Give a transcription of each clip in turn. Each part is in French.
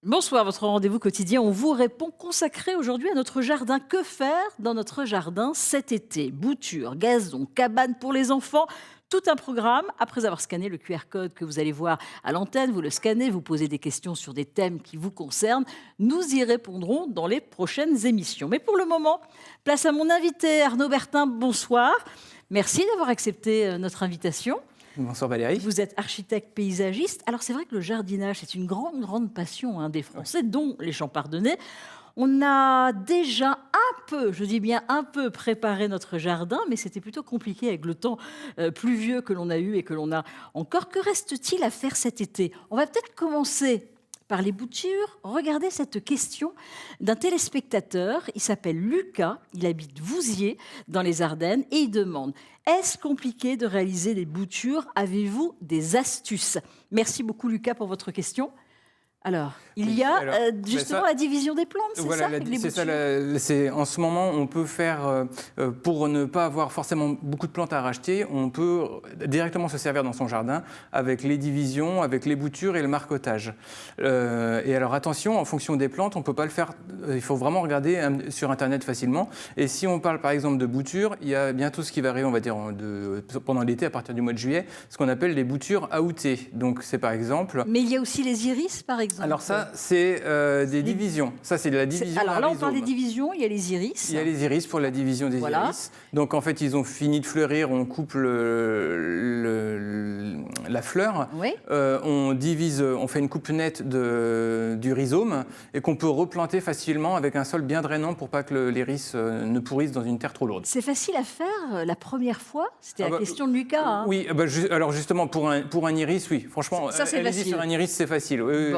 Bonsoir, votre rendez-vous quotidien, on vous répond, consacré aujourd'hui à notre jardin. Que faire dans notre jardin cet été? Boutures, gazon, cabane pour les enfants, tout un programme. Après avoir scanné le QR code que vous allez voir à l'antenne, vous le scannez, vous posez des questions sur des thèmes qui vous concernent. Nous y répondrons dans les prochaines émissions. Mais pour le moment, place à mon invité Arnaud Bertin. Bonsoir. Merci d'avoir accepté notre invitation. Bonsoir Valérie. Vous êtes architecte paysagiste. Alors c'est vrai que le jardinage, c'est une grande passion des Français, dont les Champardonnais. On a déjà un peu, je dis bien un peu, préparé notre jardin, mais c'était plutôt compliqué avec le temps pluvieux que l'on a eu et que l'on a encore. Que reste-t-il à faire cet été? On va peut-être commencer par les boutures. Regardez cette question d'un téléspectateur. Il s'appelle Lucas, il habite Vouziers, dans les Ardennes, et il demande: est-ce compliqué de réaliser des boutures? Avez-vous des astuces? Merci beaucoup Lucas pour votre question. Alors, il y a justement la division des plantes, c'est voilà, ça, en ce moment, on peut faire, pour ne pas avoir forcément beaucoup de plantes à racheter, on peut directement se servir dans son jardin avec les divisions, avec les boutures et le marcotage. Et alors attention, en fonction des plantes, on ne peut pas le faire, il faut vraiment regarder sur Internet facilement. Et si on parle par exemple de boutures, il y a bientôt ce qui va arriver, on va dire, pendant l'été, à partir du mois de juillet, ce qu'on appelle les boutures AOT. Donc c'est par exemple... Mais il y a aussi les iris, par exemple. Alors ça, c'est des divisions. Ça, c'est de la division. Alors là, on parle des divisions, il y a les iris. Il y a les iris pour la division des iris. Donc en fait, ils ont fini de fleurir, on coupe la fleur, oui. on divise, on fait une coupe nette du rhizome et qu'on peut replanter facilement avec un sol bien drainant pour pas que l'iris ne pourrisse dans une terre trop lourde. C'est facile à faire la première fois? C'était la question de Lucas. Oui, alors justement, pour un iris, oui. Franchement, allez-y sur un iris, c'est facile. Oui.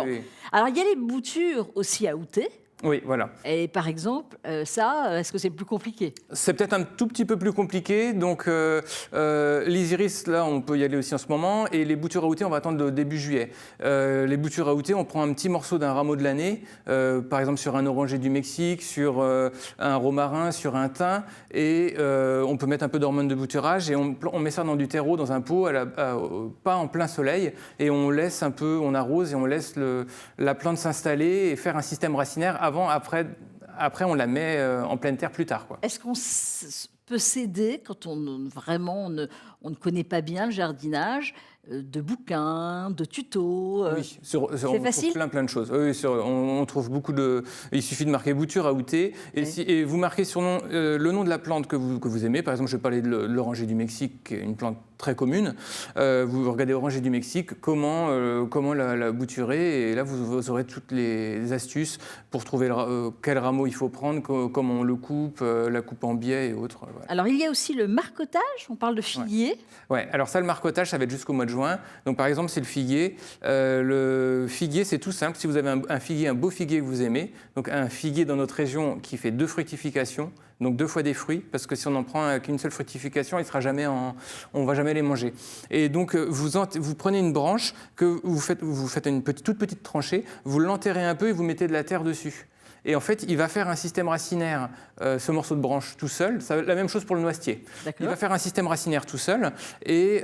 Alors, il y a les boutures aussi AOT. Oui, voilà. Et par exemple, est-ce que c'est plus compliqué? C'est peut-être un tout petit peu plus compliqué. Donc, les iris, là, on peut y aller aussi en ce moment. Et les boutures AOT, on va attendre le début juillet. Les boutures AOT, on prend un petit morceau d'un rameau de l'année, par exemple sur un oranger du Mexique, sur un romarin, sur un thym. Et on peut mettre un peu d'hormones de bouturage. Et on met ça dans du terreau, dans un pot, pas en plein soleil. Et on laisse un peu, on arrose et on laisse la plante s'installer et faire un système racinaire. Après, on la met en pleine terre plus tard. Est-ce qu'on peut s'aider quand on ne connaît pas bien le jardinage, de bouquins, de tutos? Oui, on facile. trouve plein de choses. Oui, on trouve beaucoup de... Il suffit de marquer bouture AOT et vous marquez le nom de la plante que vous aimez. Par exemple, je vais parler de l'oranger du Mexique, qui est une plante très commune. Vous regardez oranger du Mexique, comment la bouturer, et là vous aurez toutes les astuces pour trouver quel rameau il faut prendre, comment on le coupe, la coupe en biais et autres. Voilà. Alors il y a aussi le marcotage, on parle de figuier. Ouais, alors ça, le marcotage, ça va être jusqu'au mois de juin. Donc par exemple, c'est le figuier. Le figuier, c'est tout simple. Si vous avez un beau figuier que vous aimez, donc un figuier dans notre région qui fait 2 fructifications, donc 2 fois des fruits, parce que si on en prend qu'une seule fructification, on ne va jamais les manger. Et donc vous prenez une branche que vous faites une toute petite tranchée, vous l'enterrez un peu et vous mettez de la terre dessus. Et en fait, il va faire un système racinaire, ce morceau de branche tout seul. La même chose pour le noisetier. D'accord. Il va faire un système racinaire tout seul. Et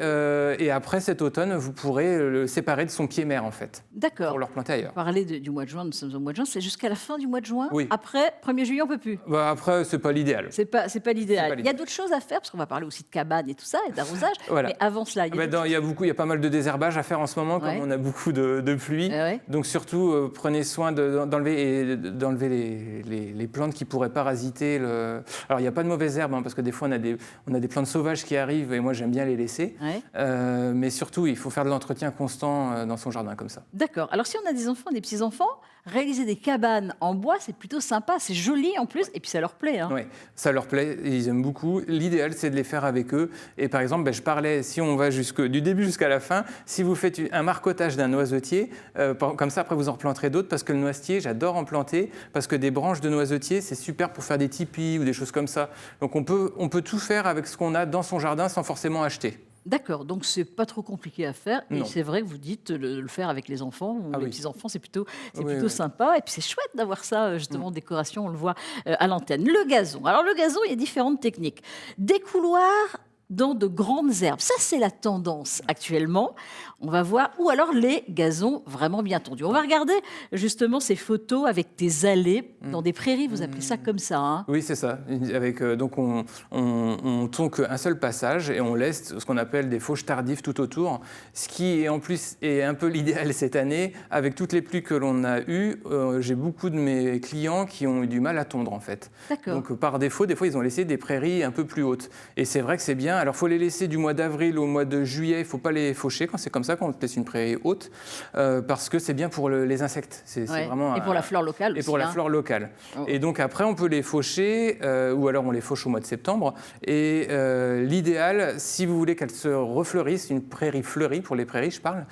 après cet automne, vous pourrez le séparer de son pied mère, en fait. D'accord. Pour le replanter ailleurs. Vous parlez du mois de juin, nous sommes au mois de juin. C'est jusqu'à la fin du mois de juin? Oui. Après, 1er juillet, on ne peut plus? Après, ce n'est pas l'idéal. C'est pas l'idéal. Il y a d'autres choses à faire, parce qu'on va parler aussi de cabane et tout ça, et d'arrosage. Voilà. Mais avant cela, il y a pas mal de désherbage à faire en ce moment, comme on a beaucoup de pluie. Donc surtout, prenez soin d'enlever les plantes qui pourraient parasiter. Alors, il n'y a pas de mauvaises herbes, parce que des fois, on a des plantes sauvages qui arrivent, et moi, j'aime bien les laisser. Mais surtout, il faut faire de l'entretien constant dans son jardin, comme ça. D'accord. Alors, si on a des enfants, des petits-enfants, réaliser des cabanes en bois, c'est plutôt sympa, c'est joli en plus, et puis ça leur plaît. Oui, ça leur plaît, ils aiment beaucoup. L'idéal, c'est de les faire avec eux. Et par exemple, je parlais, si on va du début jusqu'à la fin, si vous faites un marcotage d'un noisetier, comme ça, après, vous en replanterez d'autres, parce que le noisetier, j'adore en planter, parce que des branches de noisetier, c'est super pour faire des tipis ou des choses comme ça. Donc, on peut tout faire avec ce qu'on a dans son jardin sans forcément acheter. D'accord, donc c'est pas trop compliqué à faire. Non. Et c'est vrai que vous dites le faire avec les enfants ou les petits-enfants, c'est plutôt sympa. Et puis c'est chouette d'avoir ça, justement, décoration, on le voit à l'antenne. Le gazon. Alors le gazon, il y a différentes techniques. Des couloirs dans de grandes herbes. Ça, c'est la tendance actuellement. On va voir, ou alors les gazons vraiment bien tondus. On va regarder justement ces photos avec des allées dans des prairies. Vous appelez ça comme ça, hein? Oui, c'est ça. Avec, donc on tond qu'un seul passage et on laisse ce qu'on appelle des fauches tardives tout autour. Ce qui est en plus est un peu l'idéal cette année. Avec toutes les pluies que l'on a eues, j'ai beaucoup de mes clients qui ont eu du mal à tondre en fait. D'accord. Donc par défaut, des fois ils ont laissé des prairies un peu plus hautes. Et c'est vrai que c'est bien. Alors il faut les laisser du mois d'avril au mois de juillet. Il ne faut pas les faucher quand c'est comme ça qu'on laisse une prairie haute parce que c'est bien pour les insectes. C'est vraiment et pour la flore locale aussi. Et pour la flore locale. Oh. Et donc après on peut les faucher ou alors on les fauche au mois de septembre. Et l'idéal, si vous voulez qu'elles se refleurissent, une prairie fleurie, pour les prairies je parle,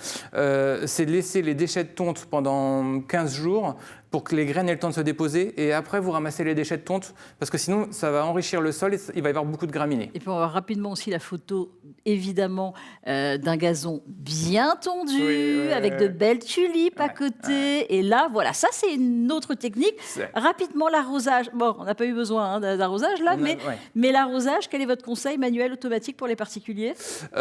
c'est de laisser les déchets de tonte pendant 15 jours pour que les graines aient le temps de se déposer et après vous ramassez les déchets de tonte parce que sinon ça va enrichir le sol et il va y avoir beaucoup de graminées. Et puis on va voir rapidement aussi la photo évidemment d'un gazon bien tondu avec de belles tulipes à côté et là voilà, ça c'est une autre technique. Rapidement l'arrosage, bon on n'a pas eu besoin d'arrosage là, mais l'arrosage, quel est votre conseil manuel automatique pour les particuliers? C'est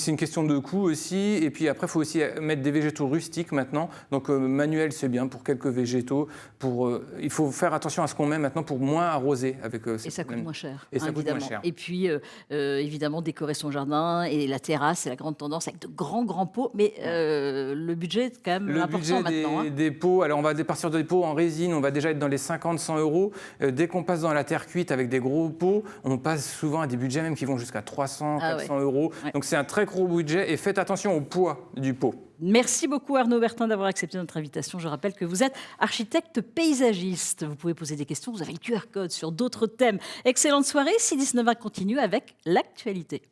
une question de coût aussi et puis après il faut aussi mettre des végétaux rustiques maintenant, donc manuel c'est bien pour quelques végétaux. Il faut faire attention à ce qu'on met maintenant pour moins arroser. Et ça coûte moins cher. Et ça coûte moins cher. Et puis, évidemment, décorer son jardin et la terrasse, c'est la grande tendance avec de grands pots. Mais le budget est quand même important maintenant. Des pots, alors on va partir des pots en résine, on va déjà être dans les 50-100 euros. Dès qu'on passe dans la terre cuite avec des gros pots, on passe souvent à des budgets même qui vont jusqu'à 300-400 euros. Donc c'est un très gros budget et faites attention au poids du pot. Merci beaucoup Arnaud Bertin d'avoir accepté notre invitation. Je rappelle que vous êtes architecte paysagiste. Vous pouvez poser des questions, vous avez le QR code sur d'autres thèmes. Excellente soirée, 6-19 continue avec l'actualité.